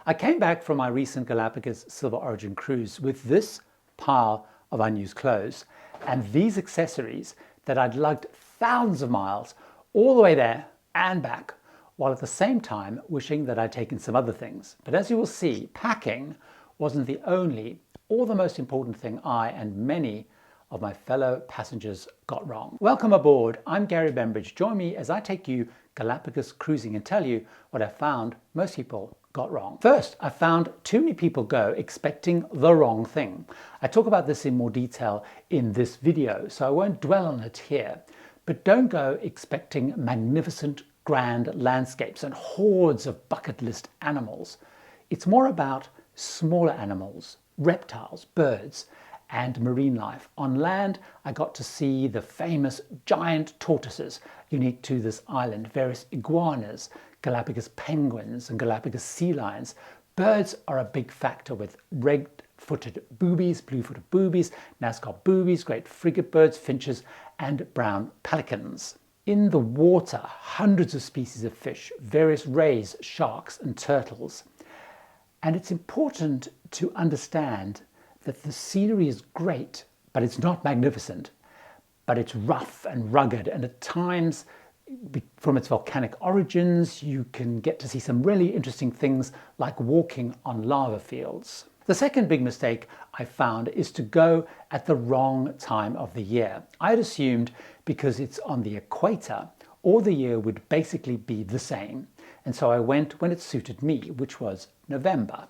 I came back from my recent Galapagos Silver Origin Cruise with this pile of unused clothes and these accessories that I'd lugged thousands of miles all the way there and back, while at the same time wishing that I'd taken some other things. But as you will see, packing wasn't the only or the most important thing I and many of my fellow passengers got wrong. Welcome aboard. I'm Gary Bembridge. Join me as I take you Galapagos cruising and tell you what I found most people got wrong. First, I found too many people go expecting the wrong thing. I talk about this in more detail in this video, so I won't dwell on it here. But don't go expecting magnificent, grand landscapes and hordes of bucket list animals. It's more about smaller animals, reptiles, birds, and marine life. On land, I got to see the famous giant tortoises unique to this island, various iguanas, Galapagos penguins, and Galapagos sea lions. Birds are a big factor with red-footed boobies, blue-footed boobies, Nazca boobies, great frigate birds, finches, and brown pelicans. In the water, hundreds of species of fish, various rays, sharks, and turtles. And it's important to understand that the scenery is great, but it's not magnificent. But it's rough and rugged, and at times, from its volcanic origins, you can get to see some really interesting things like walking on lava fields. The second big mistake I found is to go at the wrong time of the year. I had assumed because it's on the equator, all the year would basically be the same. And so I went when it suited me, which was November.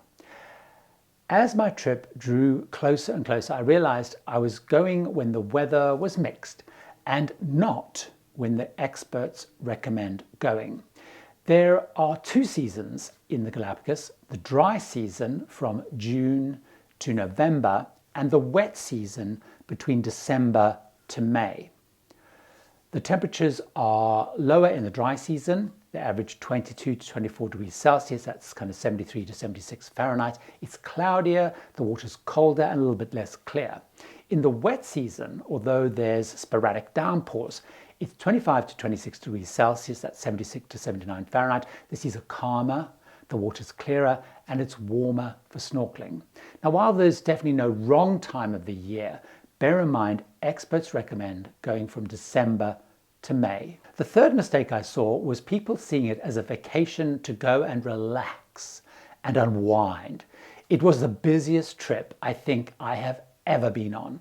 As my trip drew closer and closer, I realized I was going when the weather was mixed and not when the experts recommend going. There are two seasons in the Galapagos, the dry season from June to November and the wet season between December to May. The temperatures are lower in the dry season. They average 22 to 24 degrees Celsius, that's kind of 73 to 76 Fahrenheit. It's cloudier, the water's colder and a little bit less clear. In the wet season, although there's sporadic downpours, it's 25 to 26 degrees Celsius, that's 76 to 79 Fahrenheit. The seas are calmer, the water's clearer, and it's warmer for snorkeling. Now, while there's definitely no wrong time of the year, bear in mind experts recommend going from December to May. The third mistake I saw was people seeing it as a vacation to go and relax and unwind. It was the busiest trip I think I have ever been on.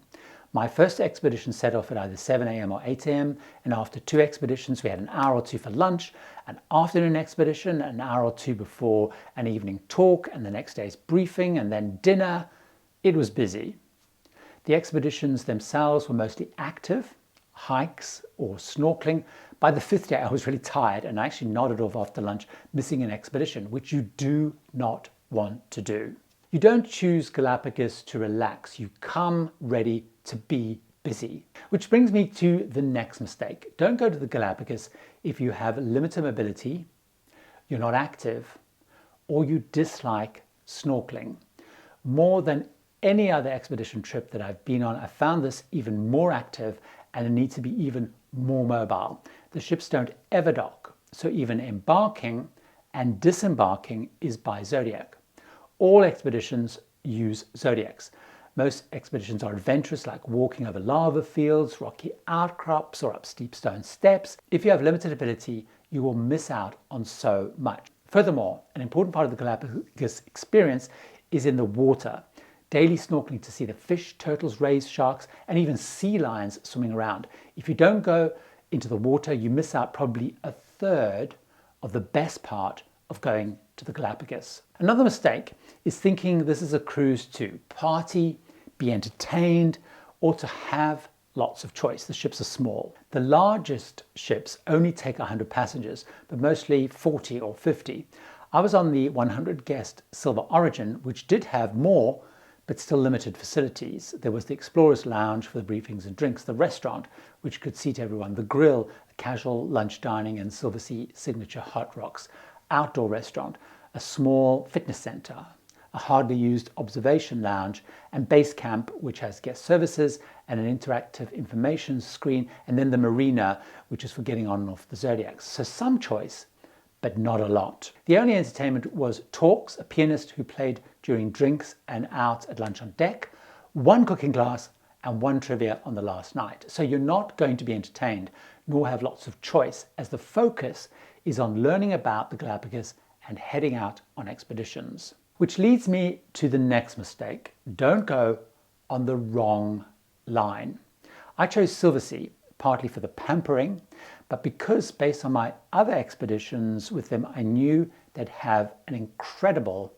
My first expedition set off at either 7 a.m. or 8 a.m. and after two expeditions we had an hour or two for lunch, an afternoon expedition, an hour or two before an evening talk and the next day's briefing and then dinner. It was busy. The expeditions themselves were mostly active, hikes or snorkeling. By the fifth day I was really tired and I actually nodded off after lunch, missing an expedition, which you do not want to do. You don't choose Galapagos to relax, you come ready to be busy. Which brings me to the next mistake. Don't go to the Galapagos if you have limited mobility, you're not active, or you dislike snorkeling. More than any other expedition trip that I've been on, I found this even more active and it needs to be even more mobile. The ships don't ever dock, so even embarking and disembarking is by zodiac. All expeditions use zodiacs. Most expeditions are adventurous, like walking over lava fields, rocky outcrops, or up steep stone steps. If you have limited ability, you will miss out on so much. Furthermore, an important part of the Galapagos experience is in the water. Daily snorkeling to see the fish, turtles, rays, sharks, and even sea lions swimming around. If you don't go into the water, you miss out probably a third of the best part of going to the Galapagos. Another mistake is thinking this is a cruise to party, be entertained, or to have lots of choice. The ships are small. The largest ships only take 100 passengers, but mostly 40 or 50. I was on the 100 guest Silver Origin, which did have more, but still limited facilities. There was the Explorer's Lounge for the briefings and drinks, the restaurant, which could seat everyone, the grill, casual lunch dining and Silversea signature hot rocks, outdoor restaurant, a small fitness center, a hardly used observation lounge, and base camp, which has guest services and an interactive information screen, and then the marina, which is for getting on and off the Zodiacs. So some choice, but not a lot. The only entertainment was talks, a pianist who played during drinks and out at lunch on deck, one cooking class, and one trivia on the last night. So you're not going to be entertained, nor have lots of choice, as the focus is on learning about the Galapagos and heading out on expeditions. Which leads me to the next mistake. Don't go on the wrong line. I chose Silversea partly for the pampering, but because based on my other expeditions with them, I knew they'd have an incredible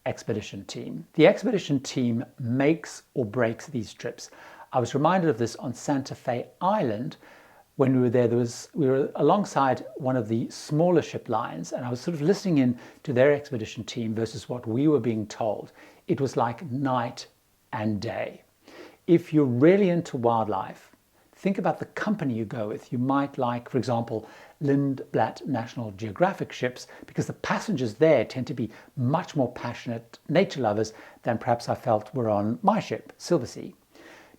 expedition team. The expedition team makes or breaks these trips. I was reminded of this on Santa Fe Island. When we were there, we were alongside one of the smaller ship lines, and I was sort of listening in to their expedition team versus what we were being told. It was like night and day. If you're really into wildlife, think about the company you go with. You might like, for example, Lindblad National Geographic ships, because the passengers there tend to be much more passionate nature lovers than perhaps I felt were on my ship, Silversea.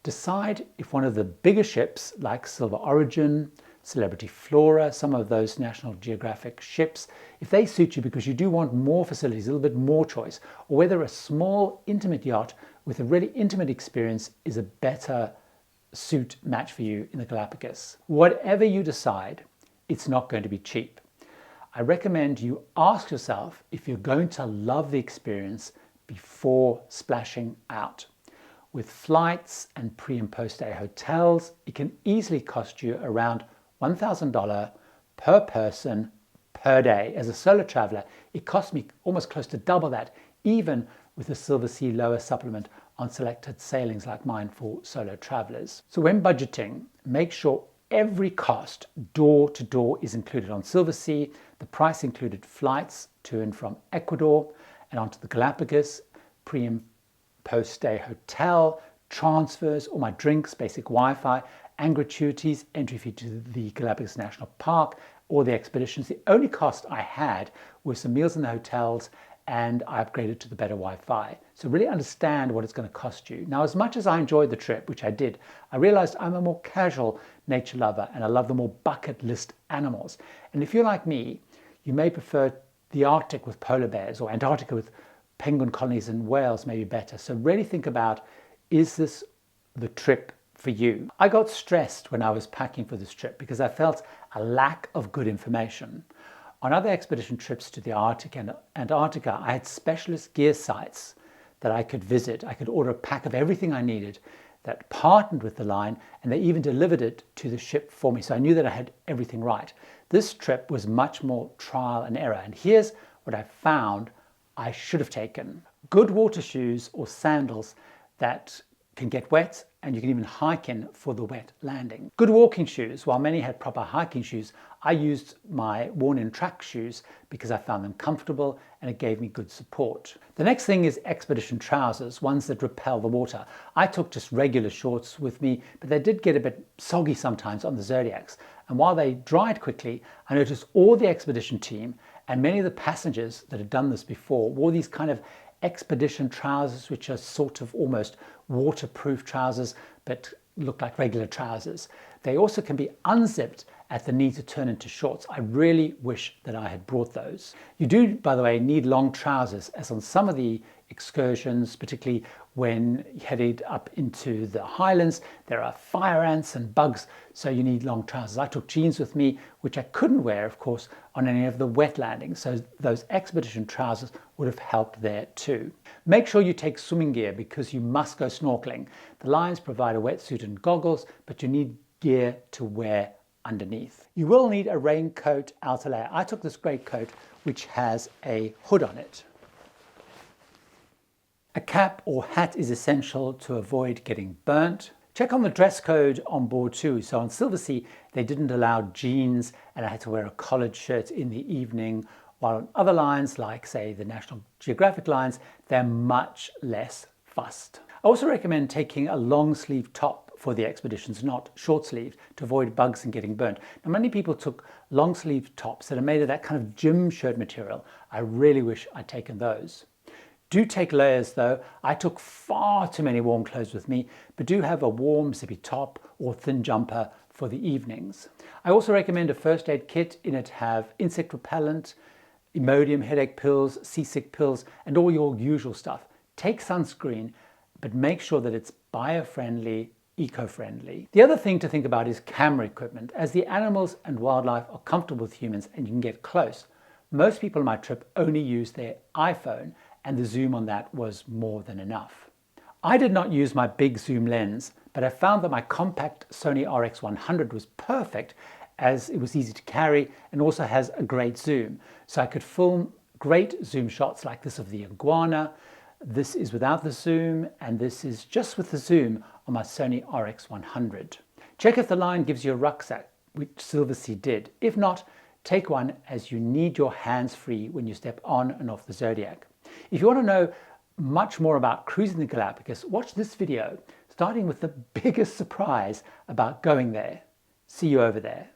Decide if one of the bigger ships like Silver Origin, Celebrity Flora, some of those National Geographic ships, if they suit you because you do want more facilities, a little bit more choice, or whether a small intimate yacht with a really intimate experience is a better suit match for you in the Galapagos. Whatever you decide, it's not going to be cheap. I recommend you ask yourself if you're going to love the experience before splashing out. With flights and pre and post day hotels, it can easily cost you around $1,000 per person per day. As a solo traveler, it cost me almost close to double that, even with the Silversea lower supplement on selected sailings like mine for solo travelers. So when budgeting, make sure every cost door to door is included. On Silversea, the price included flights to and from Ecuador and onto the Galapagos, pre and post-stay hotel, transfers, all my drinks, basic Wi-Fi, and gratuities, entry fee to the Galapagos National Park, or the expeditions. The only cost I had were some meals in the hotels, and I upgraded to the better Wi-Fi. So really understand what it's going to cost you. Now, as much as I enjoyed the trip, which I did, I realized I'm a more casual nature lover, and I love the more bucket list animals. And if you're like me, you may prefer the Arctic with polar bears, or Antarctica with penguin colonies and whales may be better. So really think about, is this the trip for you? I got stressed when I was packing for this trip because I felt a lack of good information. On other expedition trips to the Arctic and Antarctica, I had specialist gear sites that I could visit. I could order a pack of everything I needed that partnered with the line, and they even delivered it to the ship for me. So I knew that I had everything right. This trip was much more trial and error. And here's what I found I should have taken. Good water shoes or sandals that can get wet, and you can even hike in for the wet landing. Good walking shoes. While many had proper hiking shoes, I used my worn-in track shoes because I found them comfortable and it gave me good support. The next thing is expedition trousers, ones that repel the water. I took just regular shorts with me, but they did get a bit soggy sometimes on the Zodiacs. And while they dried quickly, I noticed all the expedition team and many of the passengers that had done this before wore these kind of expedition trousers, which are sort of almost waterproof trousers, but look like regular trousers. They also can be unzipped at the knee to turn into shorts. I really wish that I had brought those. You do, by the way, need long trousers, as on some of the excursions, particularly when headed up into the highlands, there are fire ants and bugs, so you need long trousers. I took jeans with me, which I couldn't wear, of course, on any of the wet landings, so those expedition trousers would have helped there too. Make sure you take swimming gear because you must go snorkeling. The lines provide a wetsuit and goggles, but you need gear to wear underneath. You will need a raincoat outer layer. I took this great coat which has a hood on it. A cap or hat is essential to avoid getting burnt. Check on the dress code on board too. So on Silversea, they didn't allow jeans and I had to wear a collared shirt in the evening, while on other lines, like say the National Geographic lines, they're much less fussed. I also recommend taking a long sleeve top for the expeditions, not short sleeve, to avoid bugs and getting burnt. Now, many people took long sleeve tops that are made of that kind of gym shirt material. I really wish I'd taken those. Do take layers though. I took far too many warm clothes with me, but do have a warm zippy top or thin jumper for the evenings. I also recommend a first aid kit. In it have insect repellent, Imodium headache pills, seasick pills, and all your usual stuff. Take sunscreen, but make sure that it's bio-friendly, eco-friendly. The other thing to think about is camera equipment. As the animals and wildlife are comfortable with humans and you can get close, most people on my trip only used their iPhone, and the zoom on that was more than enough. I did not use my big zoom lens, but I found that my compact Sony RX100 was perfect, as it was easy to carry and also has a great zoom. So I could film great zoom shots like this of the iguana. This is without the zoom, and this is just with the zoom on my Sony RX100. Check if the line gives you a rucksack, which Silversea did. If not, take one, as you need your hands free when you step on and off the Zodiac. If you want to know much more about cruising the Galapagos, watch this video, starting with the biggest surprise about going there. See you over there.